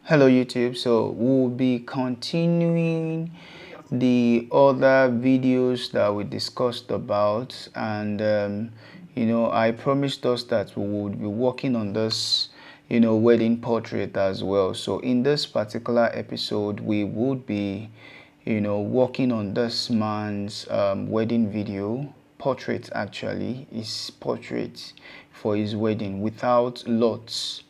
Hello YouTube. So we'll be continuing the other videos that we discussed about, and I promised us that we would be working on this wedding portrait as well. So in this particular episode we would be working on this man's wedding video portrait. Actually, his portrait for his wedding without LUTs,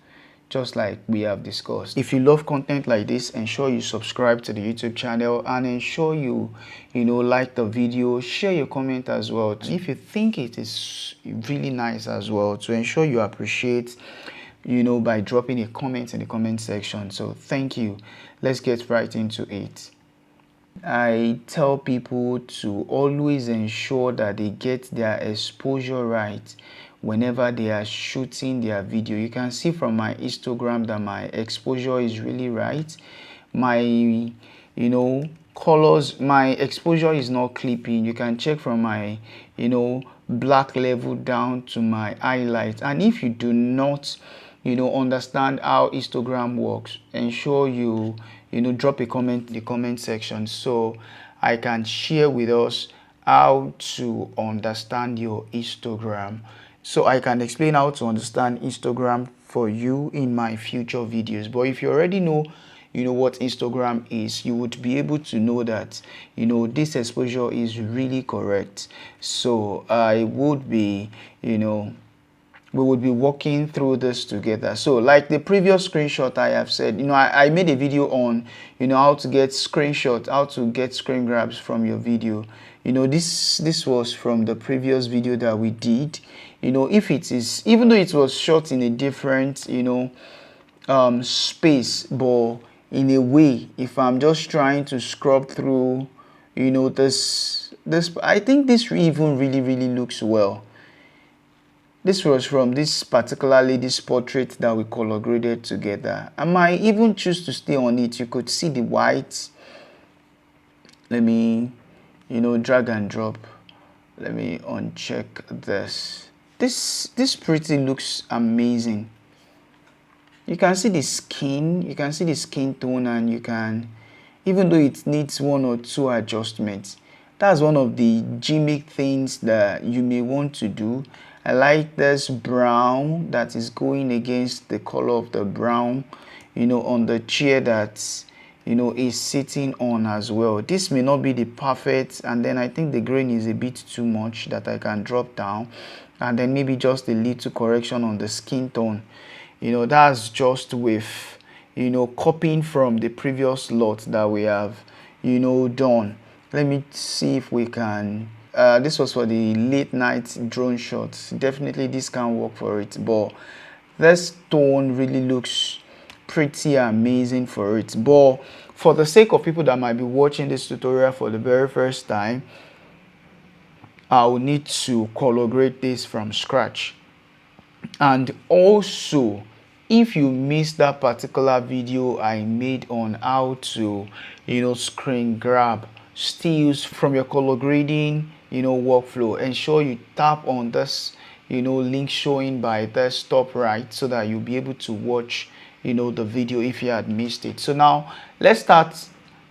just like we have discussed. If you love content like this, ensure you subscribe to the YouTube channel and ensure you like the video, share your comment as well. And if you think it is really nice as well, to ensure you appreciate by dropping a comment in the comment section. So thank you. Let's get right into it. I tell people to always ensure that they get their exposure right whenever they are shooting their video. You can see from my Instagram that my exposure is really right. My colors, my exposure is not clipping. You can check from my black level down to my highlight. And if you do not understand how Instagram works, ensure you drop a comment in the comment section so I can share with us how to understand your Instagram, so I can explain how to understand Instagram for you in my future videos. But if you already know what Instagram is, you would be able to know that this exposure is really correct. So I would be we would be walking through this together. So like the previous screenshot I have said, I made a video on how to get screenshot, how to get screen grabs from your video. This was from the previous video that we did. If it is, even though it was shot in a different space, but in a way, if I'm just trying to scrub through this, I think this even really looks well. This was from this particular lady's portrait that we color graded together. I might even choose to stay on it. You could see the white. Let me drag and drop. Let me uncheck this. This pretty looks amazing. You can see the skin, you can see the skin tone, and you can, even though it needs one or two adjustments, that's one of the gimmick things that you may want to do. I like this brown that is going against the color of the brown on the chair that is sitting on as well. This may not be the perfect, and then I think the grain is a bit too much that I can drop down, and then maybe just a little correction on the skin tone. That's just with copying from the previous lot that we have done. Let me see if we can. This was for the late night drone shots. Definitely this can work for it, but this tone really looks pretty amazing for it. But for the sake of people that might be watching this tutorial for the very first time, I will need to color grade this from scratch. And also, if you missed that particular video I made on how to screen grab stills from your color grading workflow, ensure you tap on this link showing by this top right so that you'll be able to watch the video if you had missed it. So now let's start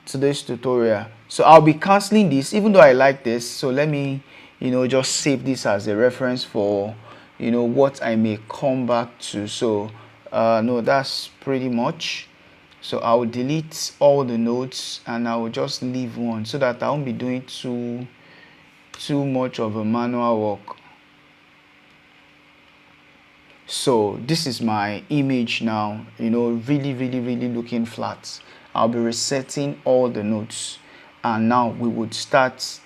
today's tutorial. So I'll be canceling this even though I like this, so let me just save this as a reference for what I may come back to. So no, that's pretty much. So I will delete all the notes and I will just leave one so that I won't be doing too much of a manual work. So this is my image now, really looking flat. I'll be resetting all the notes, and now we would start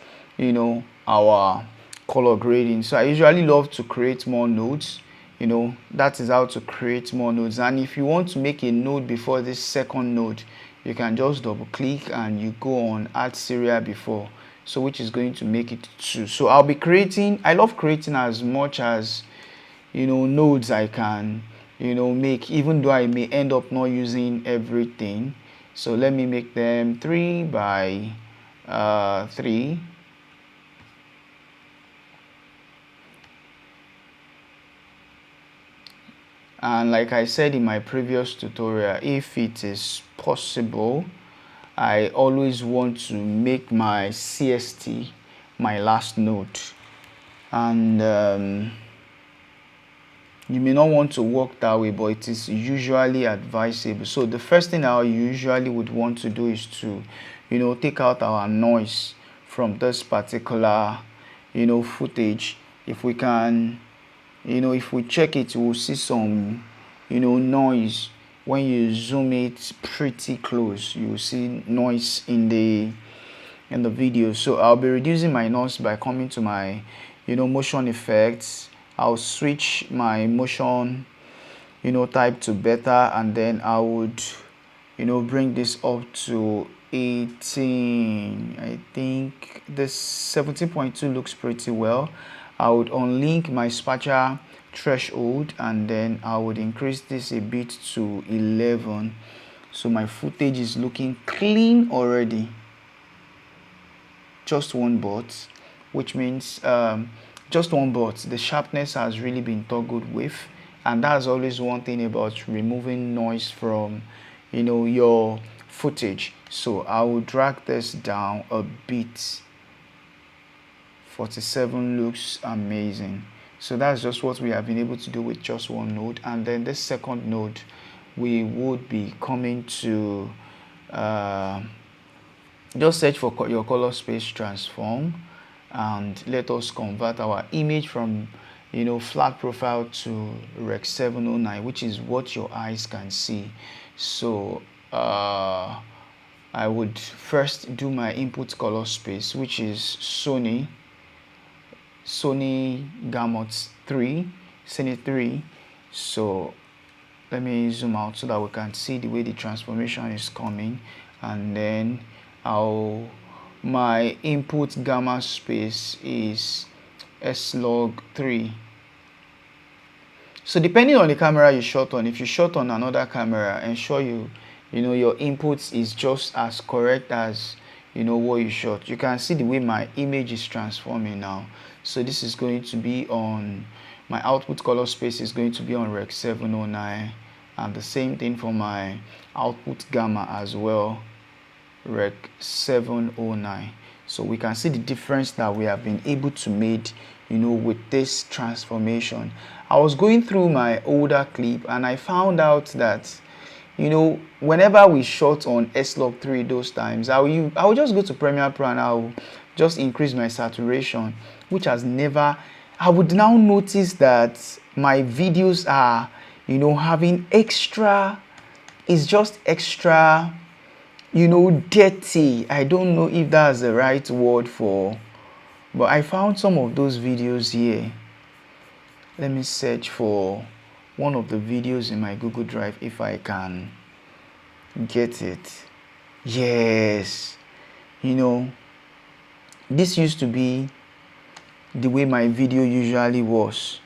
our color grading. So I usually love to create more nodes. That is how to create more nodes. And if you want to make a node before this second node, you can just double click and you go on add serial before, so which is going to make it 2. So I'll be creating, I love creating as much as nodes I can make, even though I may end up not using everything. So let me make them 3 by 3. And like I said in my previous tutorial, if it is possible, I always want to make my CST my last node. And you may not want to work that way, but it is usually advisable. So the first thing I usually would want to do is to, take out our noise from this particular, footage. If we can, if we check it, we'll see some, noise. When you zoom it pretty close, you will see noise in the video. So I'll be reducing my noise by coming to my, motion effects. I'll switch my motion, type to beta, and then I would, bring this up to 18. I think this 17.2 looks pretty well. I would unlink my spatial threshold, and then I would increase this a bit to 11. So my footage is looking clean already. Just one bot, which means just one bot, the sharpness has really been toggled with, and that's always one thing about removing noise from your footage. So I will drag this down a bit. 47 looks amazing. So that's just what we have been able to do with just one node. And then this second node, we would be coming to just search for your color space transform, and let us convert our image from flat profile to Rec 709, which is what your eyes can see. So I would first do my input color space, which is Sony Gamut 3, Cine 3. So let me zoom out so that we can see the way the transformation is coming. And then my input gamma space is S-log 3. So depending on the camera you shot on, if you shot on another camera, ensure your inputs is just as correct as what you shot. You can see the way my image is transforming now. So this is going to be on my output color space, is going to be on Rec 709, and the same thing for my output gamma as well, Rec 709. So we can see the difference that we have been able to make with this transformation. I was going through my older clip and I found out that whenever we shot on S-log 3 those times, I will just go to Premiere Pro and I'll just increase my saturation, which has never. I would now notice that my videos are having extra, it's just extra dirty. I don't know if that's the right word for, but I found some of those videos here. Let me search for one of the videos in my Google Drive if I can get it. Yes, this used to be the way my video usually was.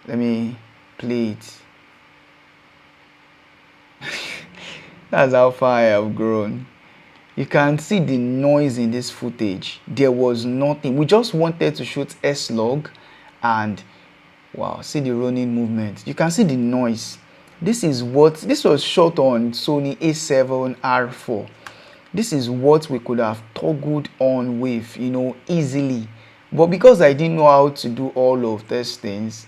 Let me play it. That's how far I have grown. You can see the noise in this footage. There was nothing. We just wanted to shoot S-log, and wow, see the running movement. You can see the noise. This was shot on Sony A7R4. This is what we could have toggled on with, easily. But because I didn't know how to do all of these things,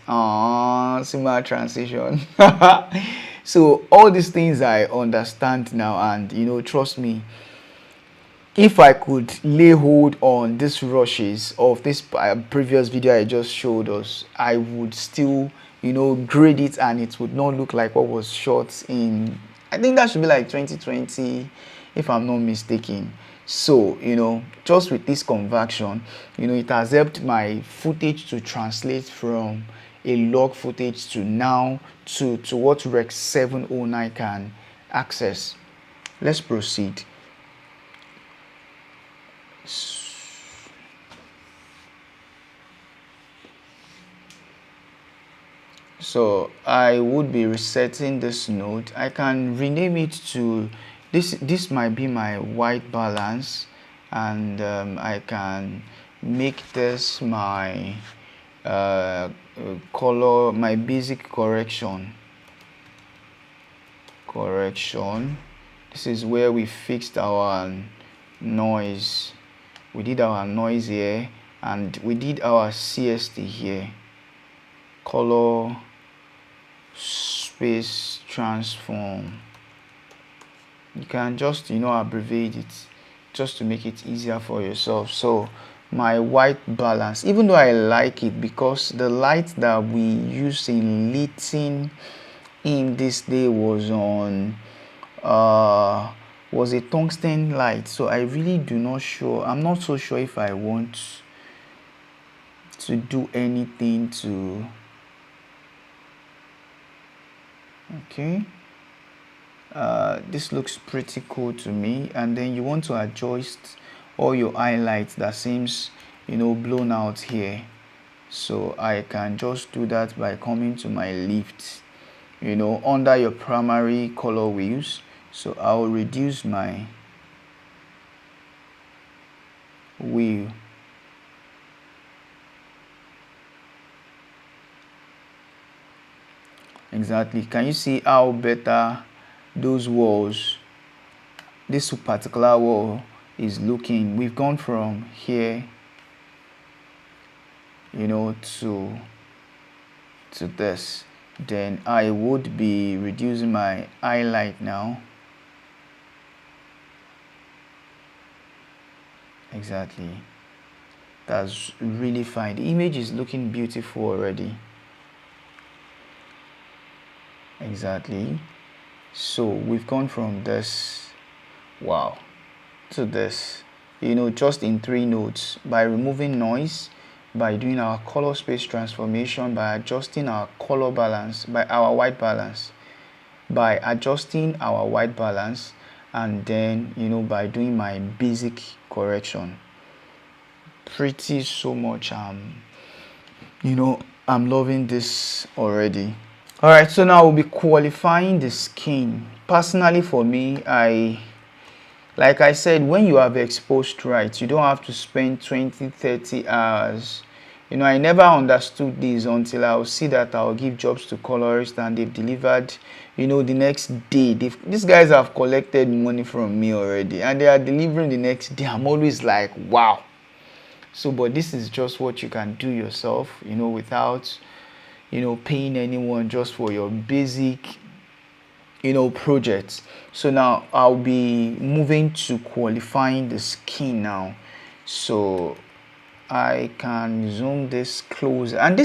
similar transition. So all these things I understand now, and trust me, if I could lay hold on these rushes of this previous video I just showed us, I would still, grade it, and it would not look like what was shot in, I think that should be like 2020, if I'm not mistaken. So, just with this conversion, it has helped my footage to translate from a log footage to now to what Rec 709 can access. Let's proceed. So I would be resetting this node. I can rename it to this might be my white balance, and I can make this my color, my basic correction. This is where we fixed our noise. We did our noise here, and we did our CST here. Color space transform. You can just abbreviate it just to make it easier for yourself. So my white balance, even though I like it because the light that we used in lighting in this day was on was a tungsten light, so I really I'm not so sure if I want to do anything to okay. This looks pretty cool to me, and then you want to adjust all your highlights that seems blown out here, so I can just do that by coming to my lift under your primary color wheels. So I'll reduce my wheel. Exactly. Can you see how better those walls, this particular wall is looking? We've gone from here to this. Then I would be reducing my highlight now. Exactly. That's really fine. The image is looking beautiful already. Exactly. So we've gone from this, wow, to this, just in 3 nodes, by removing noise, by doing our color space transformation, by adjusting our color balance, by our white balance, by adjusting our white balance, and then by doing my basic correction. Pretty so much. I'm loving this already. All right, so now we'll be qualifying the skin. Personally, for me, like I said, when you have exposed right, you don't have to spend 20-30 hours. I never understood this until I'll see that I'll give jobs to colorists and they've delivered the next day. These guys have collected money from me already and they are delivering the next day. I'm always like, wow. So but this is just what you can do yourself, without paying anyone, just for your basic projects. So now I'll be moving to qualifying the skin now. So I can zoom this closer, and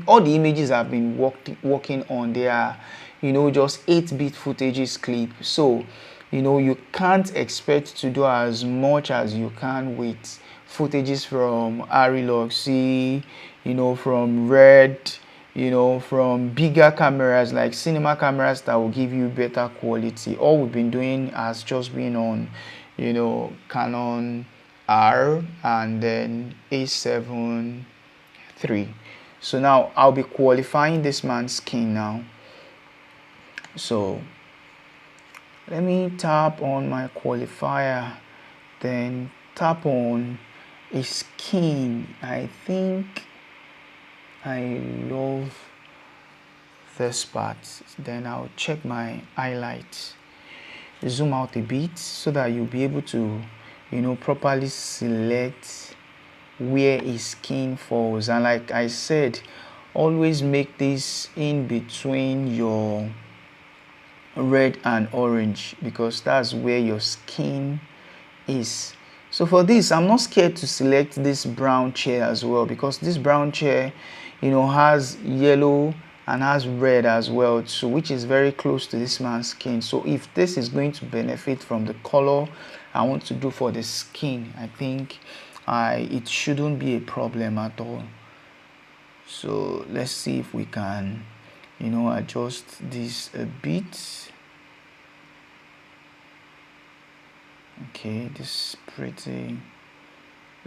all the images I've been working on, they are just 8-bit footages clip. So you can't expect to do as much as you can with footages from Ariloxy, from Red, from bigger cameras like cinema cameras that will give you better quality. All we've been doing has just been on Canon R and then A7 III. So now I'll be qualifying this man's skin now. So let me tap on my qualifier, then tap on a skin. I think I love this part. Then I'll check my highlights, zoom out a bit so that you'll be able to properly select where his skin falls. And like I said, always make this in between your red and orange because that's where your skin is. So for this, I'm not scared to select this brown chair as well, because this brown chair has yellow and has red as well too, which is very close to this man's skin. So if this is going to benefit from the color I want to do for the skin, I think it shouldn't be a problem at all. So let's see if we can adjust this a bit. Okay, this pretty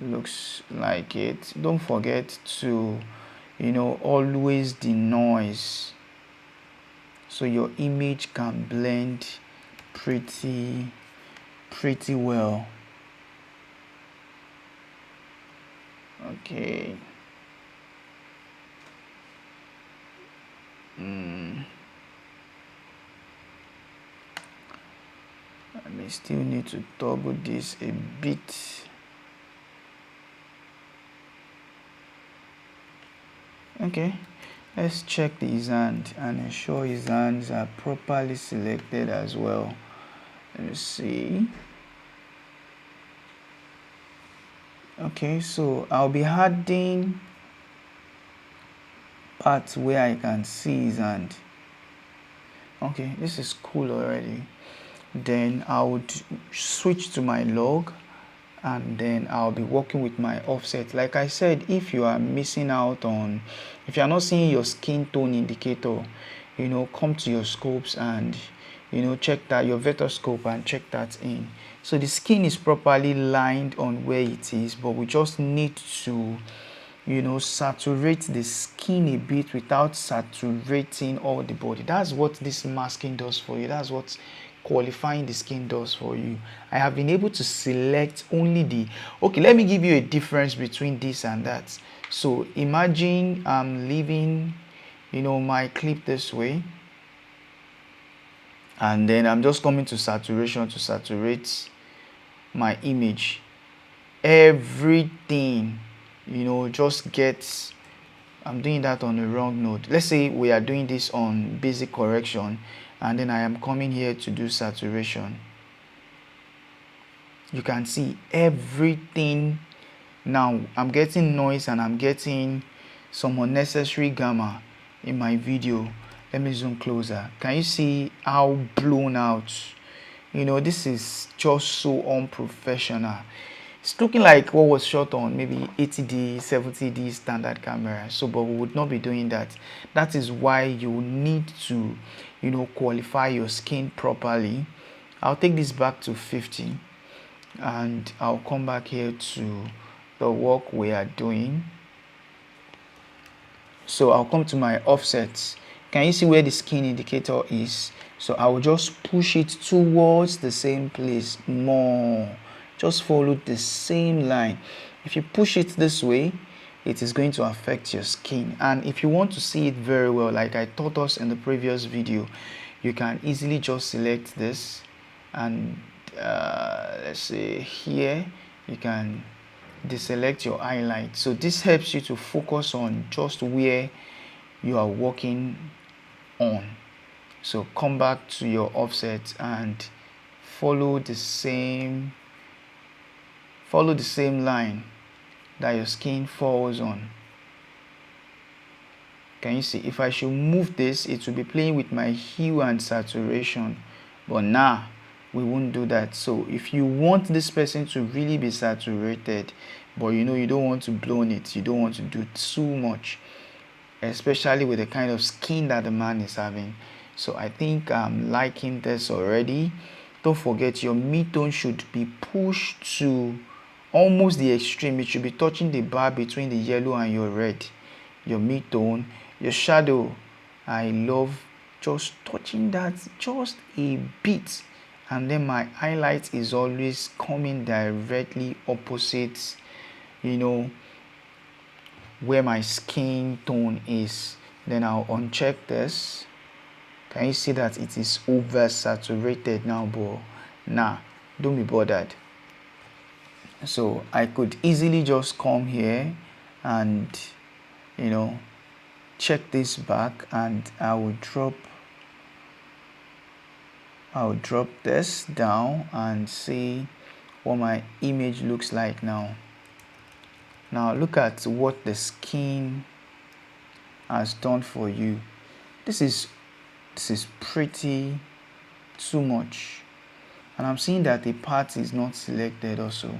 looks like it. Don't forget to always denoise so your image can blend pretty well. Okay, I may still need to toggle this a bit. Okay, let's check his hand and ensure his hands are properly selected as well. Let me see. Okay, so I'll be adding parts where I can see his hand. Okay, this is cool already. Then I would switch to my log, and then I'll be working with my offset. Like I said, if you are missing out on, if you are not seeing your skin tone indicator, come to your scopes and check that, your vector scope, and check that in. So the skin is properly lined on where it is, but we just need to saturate the skin a bit without saturating all the body. That's what this masking does for you. That's what qualifying the skin does for you. I have been able to select only the, okay, let me give you a difference between this and that. So imagine I'm leaving my clip this way, and then I'm just coming to saturation to saturate my image. Everything just gets, I'm doing that on the wrong node. Let's say we are doing this on basic correction, and then I am coming here to do saturation. You can see everything. Now I'm getting noise and I'm getting some unnecessary gamma in my video. Let me zoom closer. Can you see how blown out? This is just so unprofessional. It's looking like what was shot on maybe 80D, 70D standard camera. So, but we would not be doing that. That is why you need to, qualify your skin properly. I'll take this back to 50, and I'll come back here to the work we are doing. So I'll come to my offsets. Can you see where the skin indicator is? So I will just push it towards the same place more. Just follow the same line. If you push it this way, it is going to affect your skin. And if you want to see it very well, like I taught us in the previous video, you can easily just select this, and let's say here you can deselect your highlight. So this helps you to focus on just where you are working on. So come back to your offset and follow the same line that your skin falls on. Can you see? If I should move this, it will be playing with my hue and saturation, but now we won't do that. So if you want this person to really be saturated, but you don't want to blown it, you don't want to do too much, especially with the kind of skin that the man is having. So I think I'm liking this already. Don't forget, your mid-tone should be pushed to almost the extreme. It should be touching the bar between the yellow and your red. Your mid-tone, your shadow, I love just touching that just a bit. And then my highlight is always coming directly opposite, where my skin tone is. Then I'll uncheck this. Can you see that it is oversaturated now, bro? Nah, don't be bothered. So I could easily just come here and check this back, and I will drop this down and see what my image looks like now. Now look at what the skin has done for you. This is pretty too much, and I'm seeing that a part is not selected also.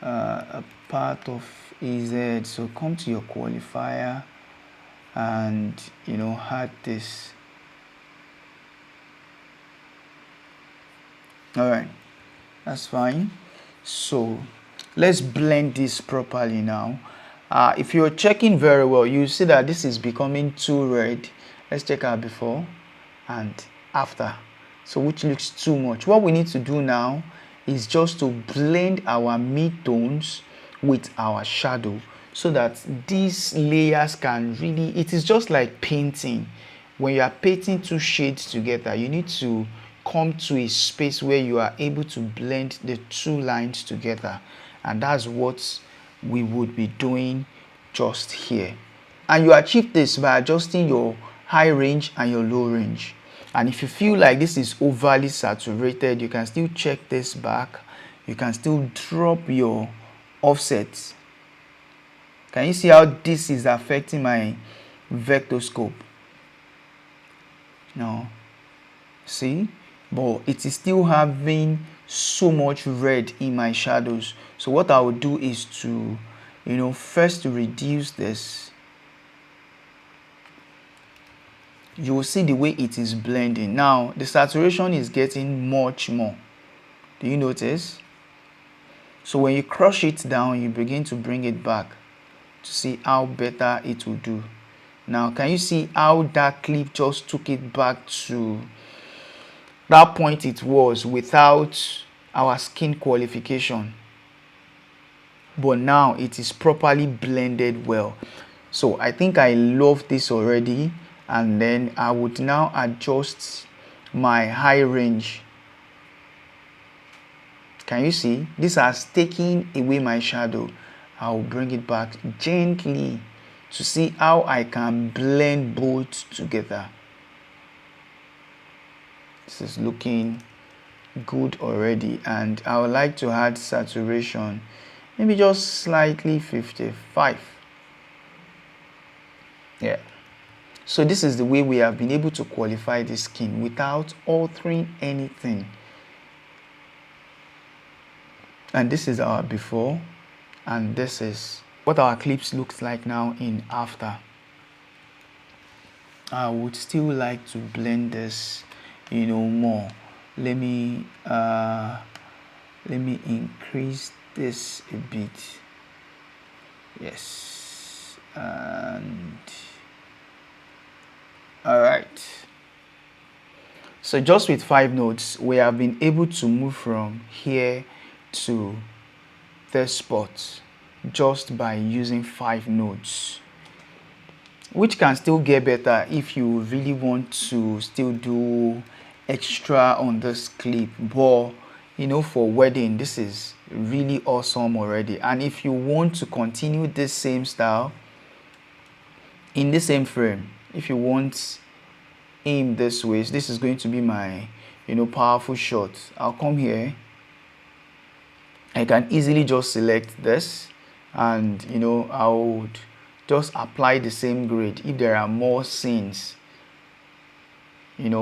A part of AZ. So come to your qualifier and add this. Alright, that's fine. So let's blend this properly now. If you're checking very well, you see that this is becoming too red. Let's check out before and after, so which looks too much. What we need to do now is just to blend our mid-tones with our shadow. so that these layers can really, it is just like painting. When you are painting two shades together, you need to come to a space where you are able to blend the two lines together, and that's what we would be doing just here. And you achieve this by adjusting your high range and your low range. And if you feel like this is overly saturated, you can still check this back. You can still drop your offsets. Can you see how this is affecting my vector scope? No. See? But it is still having so much red in my shadows. So what I will do is to, first to reduce this. You will see the way it is blending. Now, the saturation is getting much more. Do you notice? So when you crush it down, you begin to bring it back to see how better it will do. Now, can you see how that clip just took it back to that point it was without our skin qualification? But now it is properly blended well. So I think I love this already. And then I would now adjust my high range. Can you see? This has taken away my shadow. I will bring it back gently to see how I can blend both together. This is looking good already, and I would like to add saturation, maybe just slightly 55. Yeah. So this is the way we have been able to qualify the skin without altering anything. And this is our before, and this is what our clips looks like now in after. I would still like to blend this, more. Let me increase this a bit. Yes, and all right. So just with 5 nodes, we have been able to move from here to this spot just by using 5 nodes, which can still get better if you really want to still do extra on this clip. But for wedding, this is really awesome already. And if you want to continue this same style in the same frame, if you want aim this way, so this is going to be my powerful shot. I'll come here. I can easily just select this, and I would just apply the same grade if there are more scenes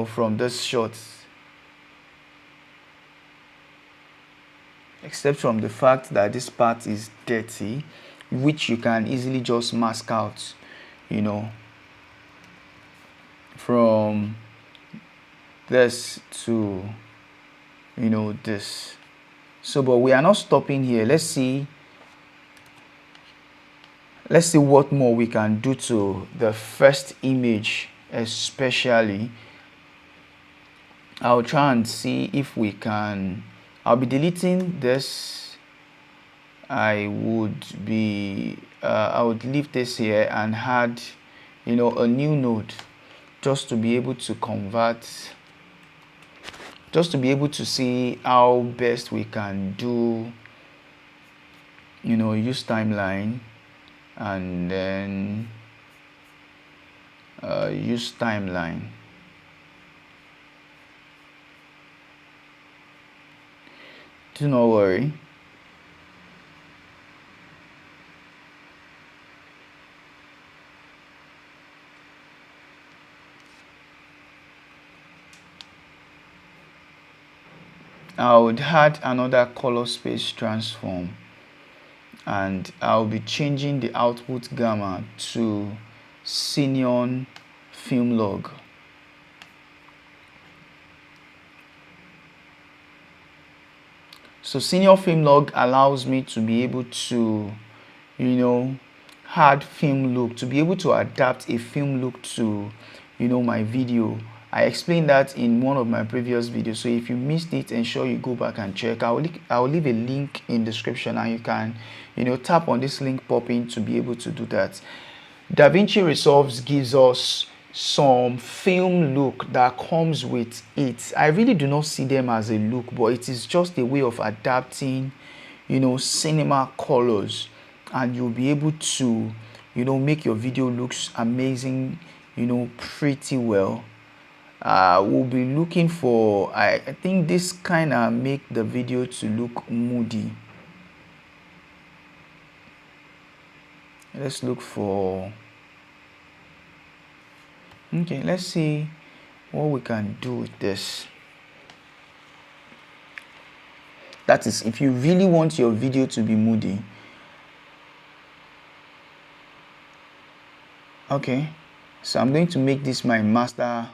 from this shot, except from the fact that this part is dirty, which you can easily just mask out from this to this. So but we are not stopping here. Let's see what more we can do to the first image. Especially, I'll try and see if we can. I'll be deleting this. I would leave this here and add a new node, just to be able to convert, just to be able to see how best we can do use timeline, and then use timeline. Do not worry. I would add another color space transform, and I'll be changing the output gamma to Senior film log. So Senior film log allows me to be able to add film look, to be able to adapt a film look to my video I explained that in one of my previous videos, so if you missed it, ensure you go back and check. I'll leave a link in the description, and you can, tap on this link popping to be able to do that. DaVinci Resolve gives us some film look that comes with it. I really do not see them as a look, but it is just a way of adapting, cinema colors, and you'll be able to, make your video looks amazing, pretty well. We'll be looking for, I think this kind of make the video to look moody. Let's look for, okay, let's see what we can do with this. That is, if you really want your video to be moody. Okay, so I'm going to make this my master,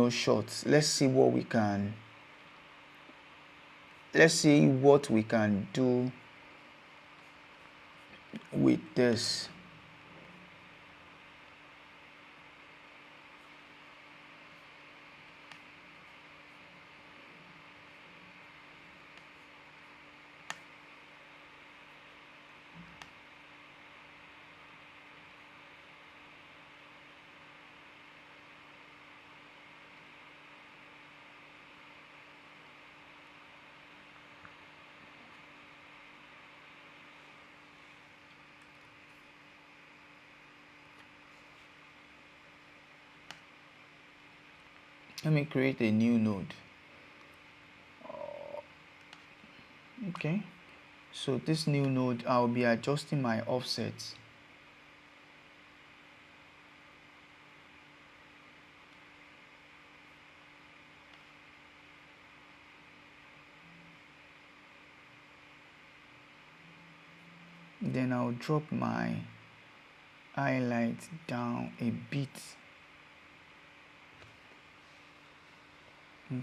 shot. Let's see what we can do with this. Let me create a new node. Okay, so this new node, I'll be adjusting my offsets. Then I'll drop my highlight down a bit.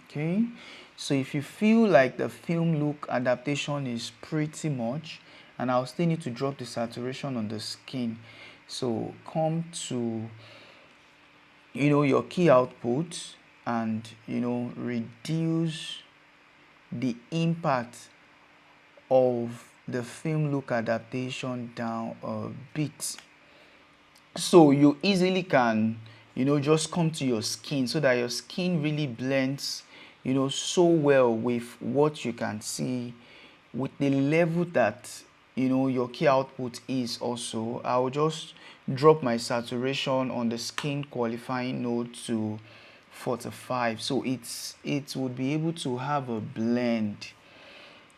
Okay, so if you feel like the film look adaptation is pretty much, and I'll still need to drop the saturation on the skin, so come to your key output and reduce the impact of the film look adaptation down a bit, so you easily can just come to your skin, so that your skin really blends so well with what you can see with the level that your key output is. Also, I will just drop my saturation on the skin qualifying node to 45, so it would be able to have a blend.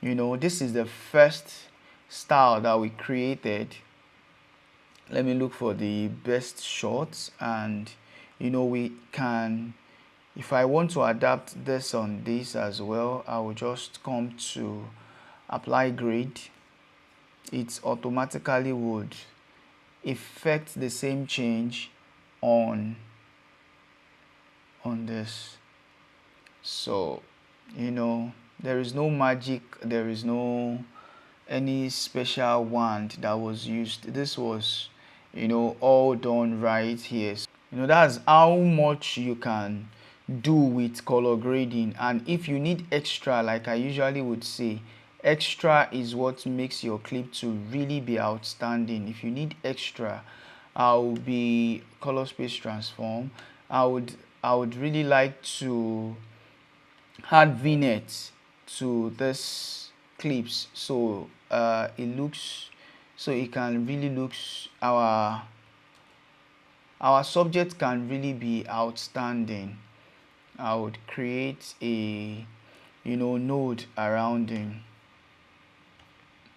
This is the first style that we created. Let me look for the best shots, and we can, if I want to adapt this on this as well, I will just come to apply grade. It automatically would effect the same change on this. So there is no magic, there is no any special wand that was used. This was all done right here. That's how much you can do with color grading. And if you need extra, like I usually would say, extra is what makes your clip to really be outstanding. If you need extra, I'll be color space transform. I would really like to add vignettes to this clips, so it can really looks, our subject can really be outstanding. I would create a node around him.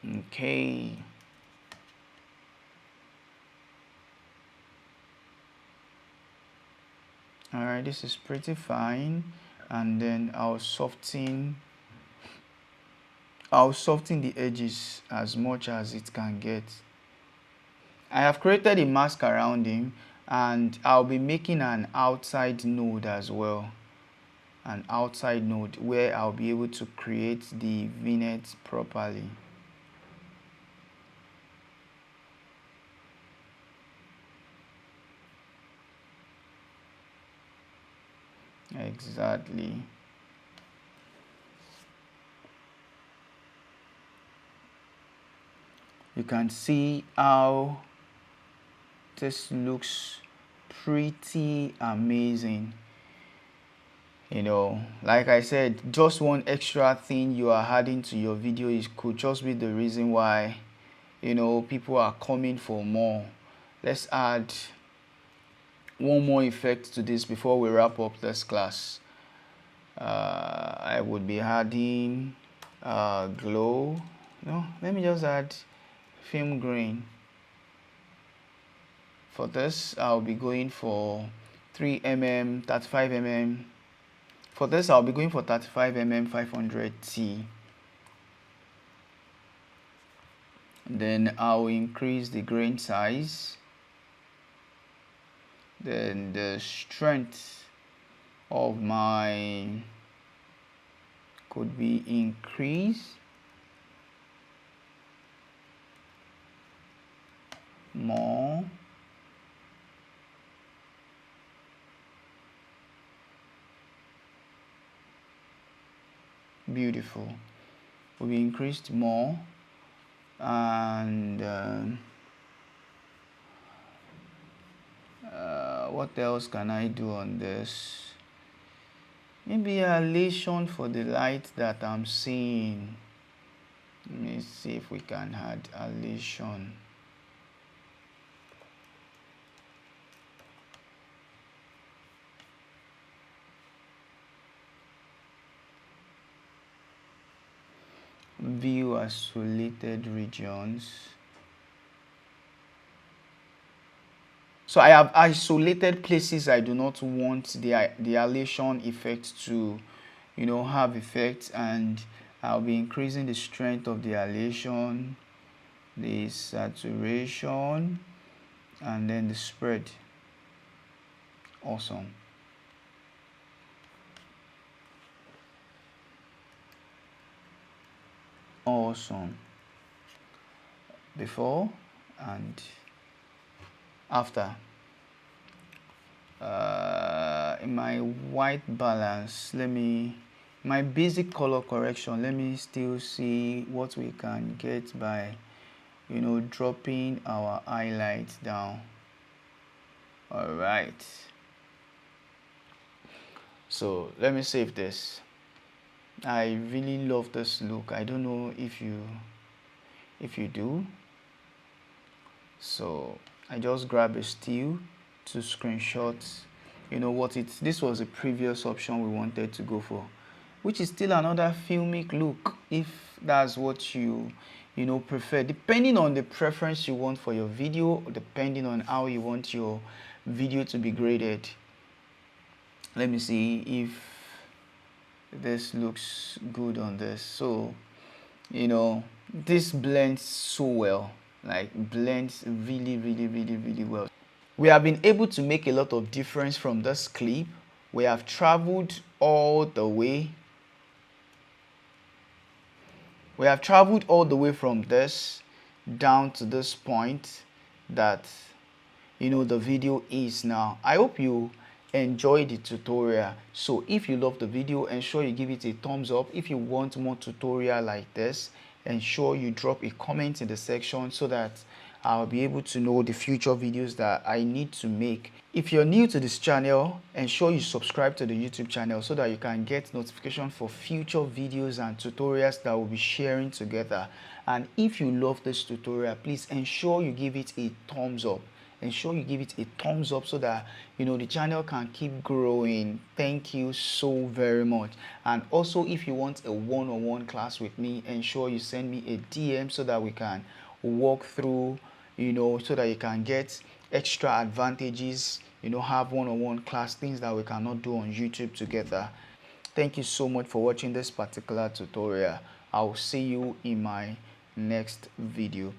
Okay, all right, this is pretty fine. And then I'll soften the edges as much as it can get. I have created a mask around him, and I'll be making an outside node as well. An outside node where I'll be able to create the vignette properly. exactly. You can see how this looks pretty amazing. You know, like I said, just one extra thing you are adding to your video could just be the reason why, you know, people are coming for more. Let's add one more effect to this before we wrap up this class. I would be adding glow. No, let me just add film grain. For this, I'll be going for 3 mm, 35 mm. For this, I'll be going for 35 mm 500T. Then I'll increase the grain size. Then the strength of my could be increased more. Beautiful. Will be increased more. And what else can I do on this? Maybe elation for the light that I'm seeing. Let me see if we can add elation. View isolated regions. So I have isolated places I do not want the elation effect to, you know, have effect, and I'll be increasing the strength of the elation, the saturation, and then the spread. Awesome. Awesome. Before and after. In my white balance, my basic color correction, let me still see what we can get by, you know, dropping our highlights down. All right. So let me save this. I really love this look. I don't know if you do. So I just grab a still to screenshot, you know what this was a previous option we wanted to go for, which is still another filmic look if that's what you know prefer, depending on the preference you want for your video, depending on how you want your video to be graded. Let me see if this looks good on this. So, you know, this blends so well, like blends really well. We have been able to make a lot of difference from this clip. We have traveled all the way. We have traveled all the way from this down to this point that, you know, the video is now. I hope you enjoyed the tutorial. So if you love the video, ensure you give it a thumbs up. If you want more tutorial like this, ensure you drop a comment in the section so that I'll be able to know the future videos that I need to make. If you're new to this channel, ensure you subscribe to the YouTube channel so that you can get notification for future videos and tutorials that we'll be sharing together. And if you love this tutorial, please ensure you give it a thumbs up. Ensure you give it a thumbs up so that, you know, the channel can keep growing. Thank you so very much. And also, if you want a one-on-one class with me, ensure you send me a DM so that we can walk through, you know, so that you can get extra advantages, you know, have one-on-one class, things that we cannot do on YouTube together. Thank you so much for watching this particular tutorial. I'll see you in my next video.